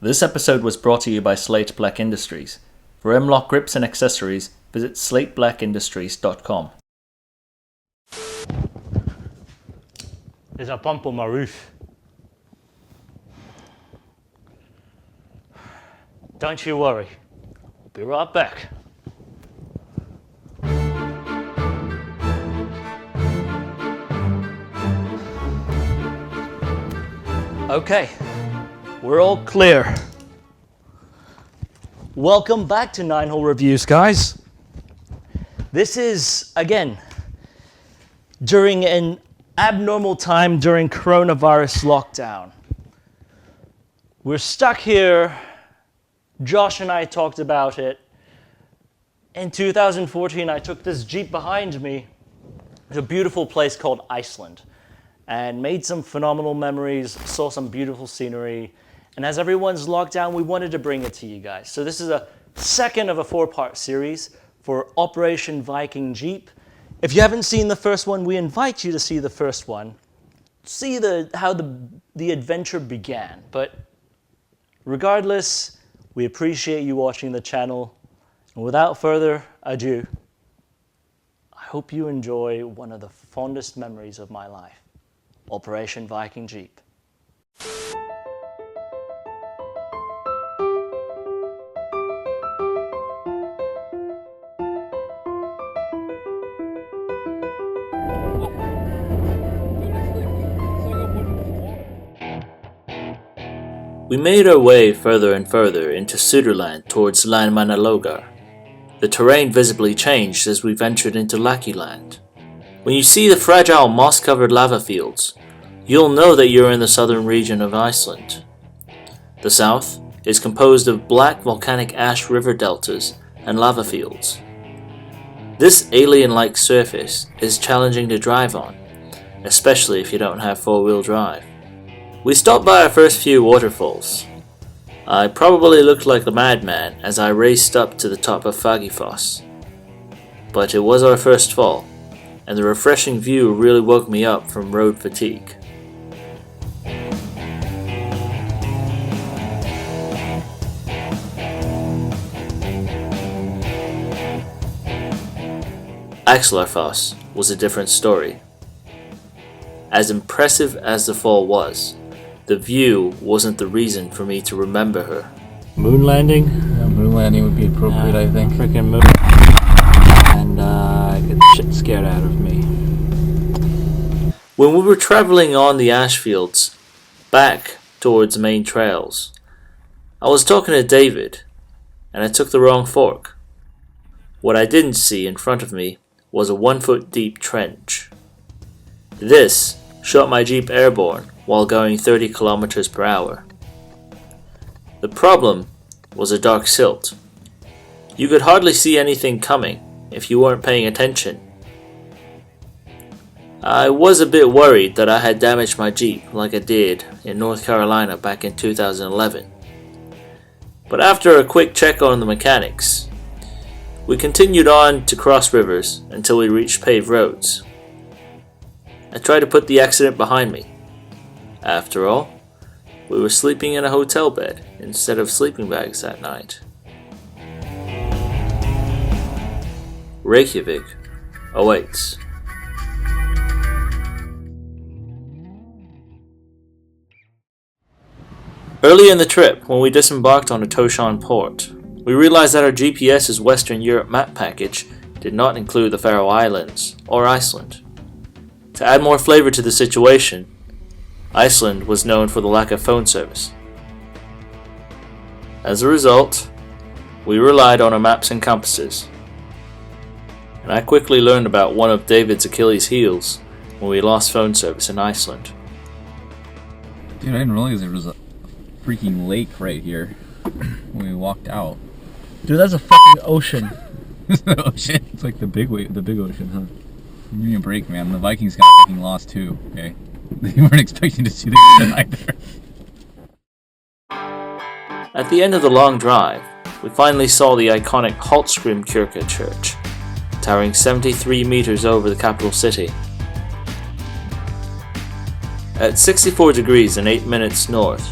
This episode was brought to you by Slate Black Industries. For M-LOK grips and accessories, visit slateBlackIndustries.com. There's a bump on my roof. Don't you worry. I'll be right back. Okay, we're all clear. Welcome back to 9-Hole Reviews, guys. This is, again, during an abnormal time during coronavirus lockdown. We're stuck here. Josh and I talked about it. In 2014, I took this Jeep behind me to a beautiful place called Iceland and made some phenomenal memories, saw some beautiful scenery. And as everyone's locked down, we wanted to bring it to you guys. So this is a second of a 4-part series for Operation Viking Jeep. If you haven't seen the first one, we invite you to see the first one. See how the adventure began. But regardless, we appreciate you watching the channel. And without further ado, I hope you enjoy one of the fondest memories of my life. Operation Viking Jeep. We made our way further and further into Suderland towards Landmannalaugar. The terrain visibly changed as we ventured into Lakiland. When you see the fragile moss-covered lava fields, you'll know that you're in the southern region of Iceland. The south is composed of black volcanic ash river deltas and lava fields. This alien-like surface is challenging to drive on, especially if you don't have 4-wheel drive. We stopped by our first few waterfalls. I probably looked like a madman as I raced up to the top of Fagifoss. But it was our first fall, and the refreshing view really woke me up from road fatigue. Axlarfoss was a different story. As impressive as the fall was, the view wasn't the reason for me to remember her. Moon landing? Yeah, moon landing would be appropriate, I think. Freaking moon. And I get the shit scared out of me. When we were traveling on the ash fields, back towards main trails, I was talking to David, and I took the wrong fork. What I didn't see in front of me was a 1-foot deep trench. This shot my Jeep airborne while going 30 kilometers per hour. The problem was a dark silt. You could hardly see anything coming if you weren't paying attention. I was a bit worried that I had damaged my Jeep like I did in North Carolina back in 2011. But after a quick check on the mechanics, we continued on to cross rivers until we reached paved roads. I tried to put the accident behind me. After all, we were sleeping in a hotel bed instead of sleeping bags that night. Reykjavik awaits. Early in the trip, when we disembarked on a Toshan port, we realized that our GPS's Western Europe map package did not include the Faroe Islands or Iceland. To add more flavor to the situation, Iceland was known for the lack of phone service. As a result, we relied on our maps and compasses. And I quickly learned about one of David's Achilles' heels when we lost phone service in Iceland. Dude, I didn't realize there was a freaking lake right here when we walked out. Dude, that's a fucking ocean. It's the ocean. It's like the big ocean, huh? Give me a break, man. The Vikings got fucking lost too, okay? They weren't expecting to see the either. At the end of the long drive, we finally saw the iconic Hallgrímskirkja church, towering 73 meters over the capital city. At 64 degrees and 8 minutes north,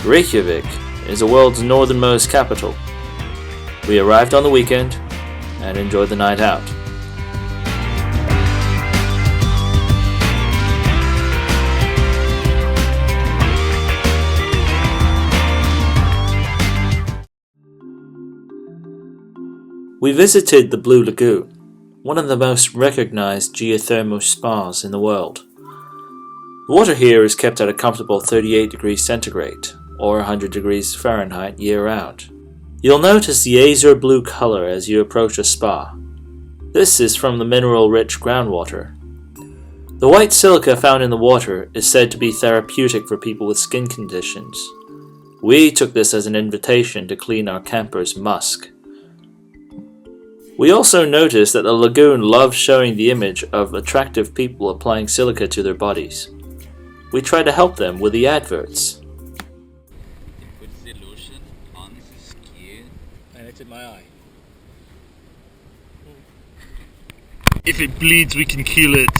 Reykjavik is the world's northernmost capital. We arrived on the weekend and enjoyed the night out. We visited the Blue Lagoon, one of the most recognized geothermal spas in the world. The water here is kept at a comfortable 38 degrees centigrade, or 100 degrees Fahrenheit year-round. You'll notice the azure blue color as you approach the spa. This is from the mineral-rich groundwater. The white silica found in the water is said to be therapeutic for people with skin conditions. We took this as an invitation to clean our camper's musk. We also noticed that the lagoon loves showing the image of attractive people applying silica to their bodies. We tried to help them with the adverts. Put the lotion on the skin. And it's in my eye. If it bleeds, we can kill it.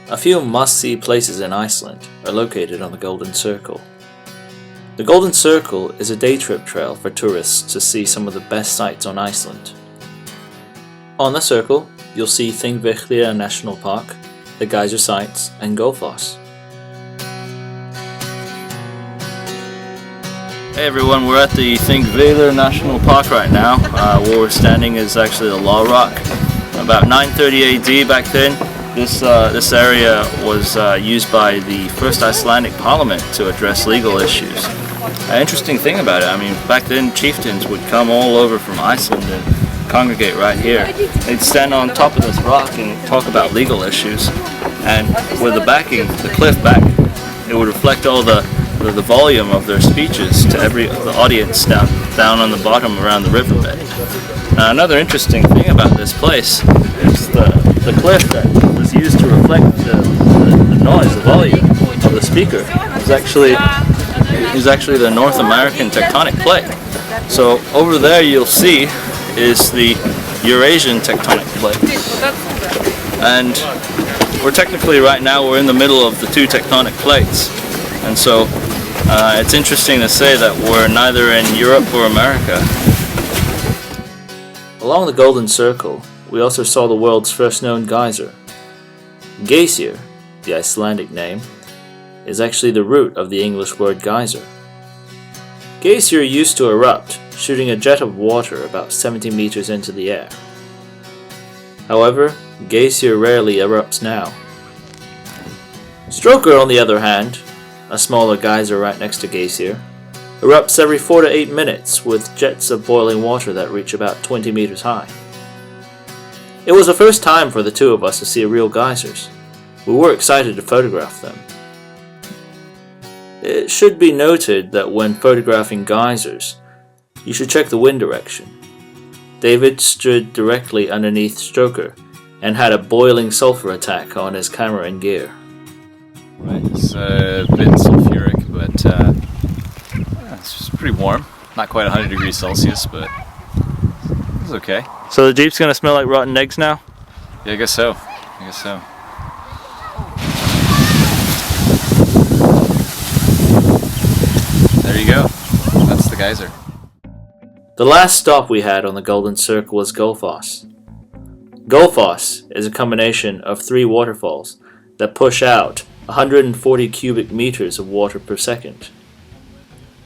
A few must-see places in Iceland are located on the Golden Circle. The Golden Circle is a day trip trail for tourists to see some of the best sights on Iceland. On the circle, you'll see Thingvellir National Park, the geyser sites, and Gullfoss. Hey everyone, we're at the Thingvellir National Park right now. Where we're standing is actually the Law Rock. About 930 AD back then, this area was used by the first Icelandic parliament to address legal issues. An interesting thing about it, I mean, back then chieftains would come all over from Iceland and congregate right here. They'd stand on top of this rock and talk about legal issues. And with the backing, the cliff back, it would reflect all the volume of their speeches to the audience down on the bottom around the riverbed. Another interesting thing about this place is the cliff that was used to reflect the noise, the volume of the speaker is actually the North American tectonic plate. So over there you'll see is the Eurasian tectonic plate. And we're in the middle of the two tectonic plates. And so it's interesting to say that we're neither in Europe or America. Along the Golden Circle, we also saw the world's first known geyser. Geysir, the Icelandic name, is actually the root of the English word geyser. Geysir used to erupt, shooting a jet of water about 70 meters into the air. However, Geysir rarely erupts now. Stroker, on the other hand, a smaller geyser right next to Geysir, erupts every 4 to 8 minutes with jets of boiling water that reach about 20 meters high. It was the first time for the two of us to see real geysers. We were excited to photograph them. It should be noted that when photographing geysers, you should check the wind direction. David stood directly underneath Stroker and had a boiling sulfur attack on his camera and gear. Right, it's a bit sulfuric, but it's just pretty warm. Not quite 100 degrees Celsius, but it's okay. So the Jeep's gonna smell like rotten eggs now? Yeah, I guess so. There you go. That's the geyser. The last stop we had on the Golden Circle was Gullfoss. Gullfoss is a combination of 3 waterfalls that push out 140 cubic meters of water per second.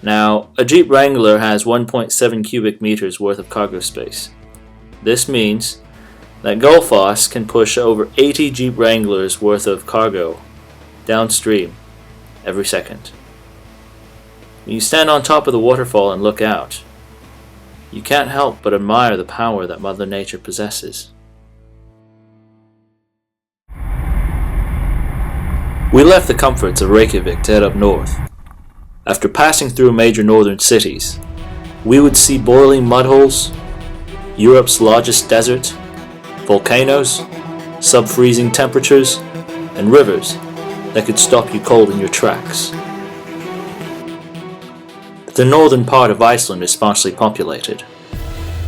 Now, a Jeep Wrangler has 1.7 cubic meters worth of cargo space. This means that Gullfoss can push over 80 Jeep Wranglers worth of cargo downstream every second. When you stand on top of the waterfall and look out, you can't help but admire the power that Mother Nature possesses. We left the comforts of Reykjavik to head up north. After passing through major northern cities, we would see boiling mudholes, Europe's largest desert, volcanoes, sub-freezing temperatures, and rivers that could stop you cold in your tracks. The northern part of Iceland is sparsely populated.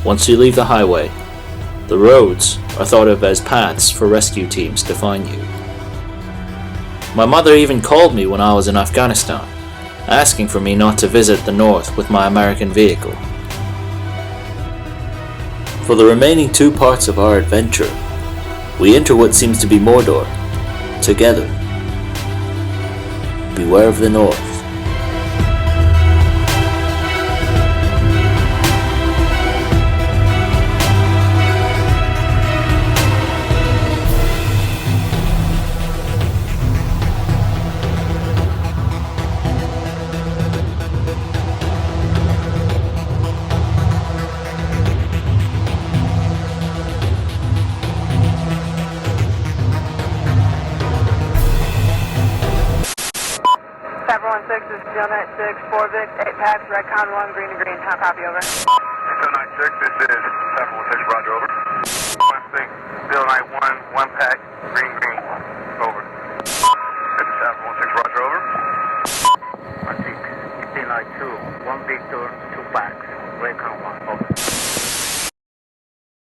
Once you leave the highway, The roads are thought of as paths for rescue teams to find you. My mother even called me when I was in Afghanistan, asking for me not to visit the north with my American vehicle. For the remaining 2 parts of our adventure, we enter what seems to be Mordor, together. Beware of the north. This is Steel 96, 4 Vic, 8 packs, Redcon 1, green to green. How copy, over? Steel 96, this is 716, roger, over. 1-6, Steel 91, 1 pack, green, green, over. This is 716, roger, over. 1-6, Steel 92, 1 Victor, 2 packs, Redcon 1, over.